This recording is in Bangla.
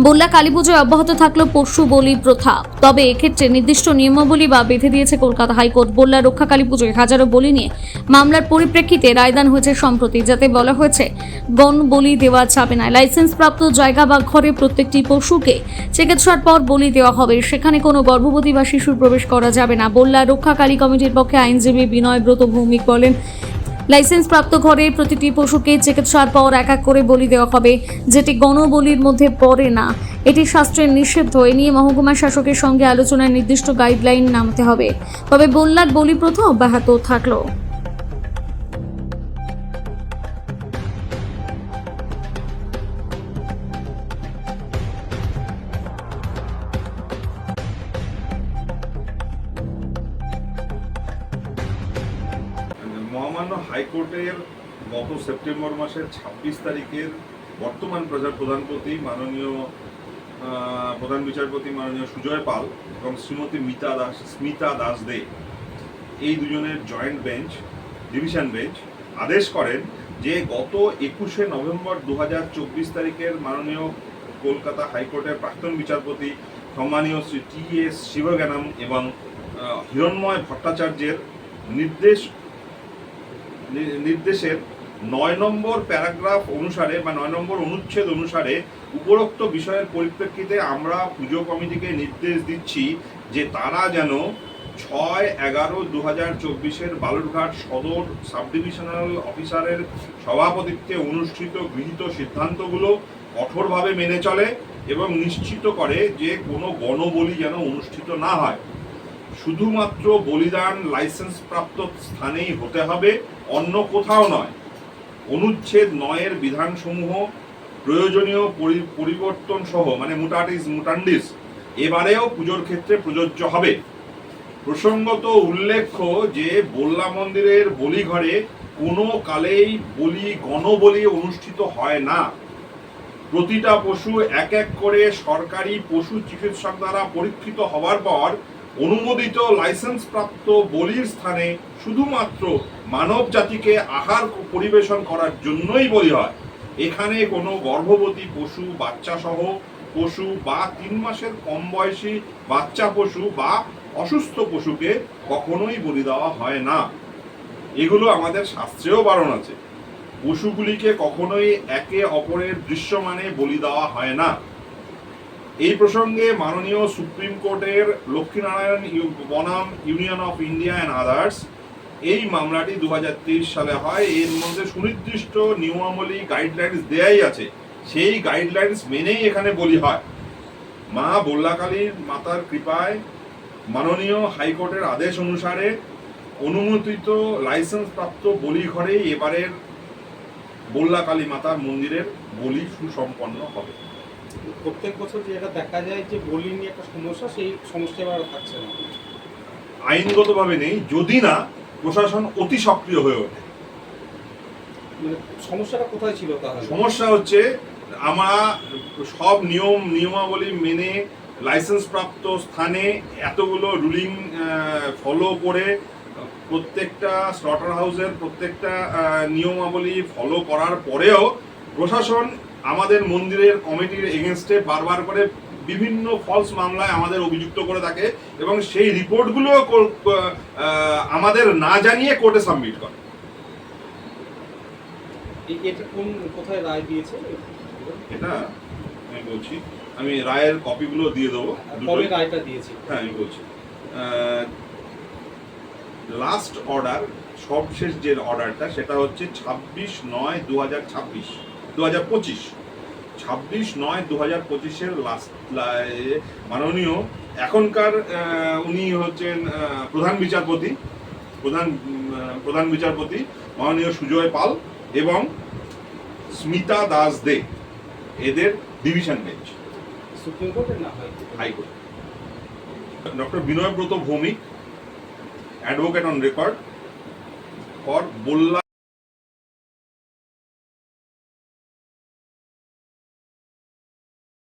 বল্লা কালীপুজোয় অব্যাহত থাকলো পশু বলি প্রথা, তবে এক্ষেত্রে নির্দিষ্ট নিয়মাবলী বা বেঁধে দিয়েছে কলকাতা হাইকোর্ট। বল্লা রক্ষা কালীপুজোয় হাজারো বলি নিয়ে মামলার পরিপ্রেক্ষিতে রায়দান হয়েছে সম্প্রতি, যাতে বলা হয়েছে গণ বলি দেওয়া যাবে না। লাইসেন্সপ্রাপ্ত জায়গা বা ঘরে প্রত্যেকটি পশুকে চিকিৎসার পর বলি দেওয়া হবে, সেখানে কোনো গর্ভবতী বা শিশুর প্রবেশ করা যাবে না। বল্লা রক্ষা কালী কমিটির পক্ষে আইনজীবী বিনয় ব্রত ভৌমিক বলেন, লাইসেন্সপ্রাপ্ত ঘরে প্রতিটি পশুকে চিকিৎসার পর এক এক করে বলি দেওয়া হবে, যেটি গণবলির মধ্যে পড়ে না। এটি শাস্ত্রের নিষিদ্ধ। এ নিয়ে মহকুমা শাসকের সঙ্গে আলোচনায় নির্দিষ্ট গাইডলাইন নামতে হবে। তবে বল্লার বলি প্রথা অব্যাহত থাকলো। মহামান্য হাইকোর্টের গত সেপ্টেম্বর মাসের ২৬ তারিখের বর্তমান প্রধানপতি মাননীয় প্রধান বিচারপতি মাননীয় সুজয় পাল এবং শ্রীমতী স্মিতা দাস দে, এই দুজনের জয়েন্ট বেঞ্চ, ডিভিশন বেঞ্চ আদেশ করেন যে গত ২১শে নভেম্বর ২০২৪ তারিখের মাননীয় কলকাতা হাইকোর্টের প্রাক্তন বিচারপতি সম্মানীয় শ্রী টি.এস. শিবজ্ঞানম এবং হিরণময় ভট্টাচার্যের নির্দেশের ৯ নম্বর প্যারাগ্রাফ অনুসারে বা ৯ নম্বর অনুচ্ছেদ অনুসারে উপরোক্ত বিষয়ের পরিপ্রেক্ষিতে আমরা পুজো কমিটিকে নির্দেশ দিচ্ছি যে তারা যেন ৬/১১/২০২৪ বালুরঘাট সদর সাব ডিভিশনাল অফিসারের সভাপতিত্বে অনুষ্ঠিত গৃহীত সিদ্ধান্তগুলো কঠোরভাবে মেনে চলে এবং নিশ্চিত করে যে কোনো গণবলি যেন অনুষ্ঠিত না হয়। শুধুমাত্র বলিদান লাইসেন্সপ্রাপ্ত স্থানেই হতে হবে, অন্য কোথাও নয়। অনুচ্ছেদ ৯-এর বিধানসমূহ প্রয়োজনীয় পরিবর্তন সহ মানে মুটাটিস মুটান্ডিস এবারেও পুজোর ক্ষেত্রে প্রযোজ্য হবে। প্রসঙ্গত উল্লেখ্য যে বল্লা মন্দিরের বলিঘরে কোনো কালেই গণবলি অনুষ্ঠিত হয় না। প্রতিটা পশু এক এক করে সরকারি পশু চিকিৎসক দ্বারা পরীক্ষিত হওয়ার পর অনুমোদিত লাইসেন্সপ্রাপ্ত বলির স্থানে শুধুমাত্র মানব জাতিকে আহার পরিবেশন করার জন্যই বলি হয়। এখানে কোনো গর্ভবতী পশু, বাচ্চা সহ পশু বা ৩ মাসের কম বয়সী বাচ্চা পশু বা অসুস্থ পশুকে কখনোই বলি দেওয়া হয় না। এগুলো আমাদের শাস্ত্রেও বারণ আছে। পশুগুলিকে কখনোই একে অপরের দৃশ্যমানে বলি দেওয়া হয় না। এই প্রসঙ্গে মাননীয় সুপ্রিম কোর্টের লক্ষ্মীনারায়ণ বনাম union of India and others এই মামলাটি ২০২৩ সালে হয়। এর মধ্যে সুনির্দিষ্ট নিয়মাবলী গাইডলাইন্স দেয়াই আছে, সেই গাইডলাইন্স মেনেই এখানে বলি হয়। মা বল্লাকালীর মাতার কৃপায় মাননীয় হাইকোর্টের আদেশ অনুসারে অনুমোদিত লাইসেন্সপ্রাপ্ত বলি ঘরেই এবারের বল্লাকালী মাতার মন্দিরের বলি সুসম্পন্ন হবে। প্রত্যেক বছর যেটা দেখা যায় যে বলি নিয়ে একটা সমস্যা, সেই সমস্যা এবার থাকছে না, আইনগতভাবে নেই, যদি না প্রশাসন অতি সক্রিয় হয়ে ওঠে। মানে সমস্যাটা কোথায় ছিল তাহলে? সমস্যা হচ্ছে আমরা সব নিয়মাবলী মেনে লাইসেন্সপ্রাপ্ত স্থানে এতগুলো রুলিং ফলো করে প্রত্যেকটা স্লটার হাউসের প্রত্যেকটা নিয়মাবলী ফলো করার পরেও প্রশাসন আমাদের মন্দিরের কমিটির এগেনস্টে বারবার করে বিভিন্ন ফলস মামলায় আমাদের অভিযুক্ত করে থাকে এবং সেই রিপোর্টগুলো আমাদের না জানিয়ে কোর্টে সাবমিট করে। এটা কোথায় রায় দিয়েছে? এটা আমি বলছি, আমি রায়ের কপিগুলো দিয়ে দেবো। কবে রায়টা দিয়েছি? হ্যাঁ আমি বলছি, লাস্ট অর্ডার, সবশেষ যে অর্ডারটা সেটা হচ্ছে 26/9/2026 2025 26/9/2025 লাস্ট মাননীয় এখনকার উনি হচ্ছেন প্রধান বিচারপতি মাননীয় সুজয় পাল এবং স্মিতা দাস দে, এদের ডিভিশন বেঞ্চ, সুপ্রিম কোর্টের না high court. Doctor Binoy Brata Bhowmik, advocate on record for Balla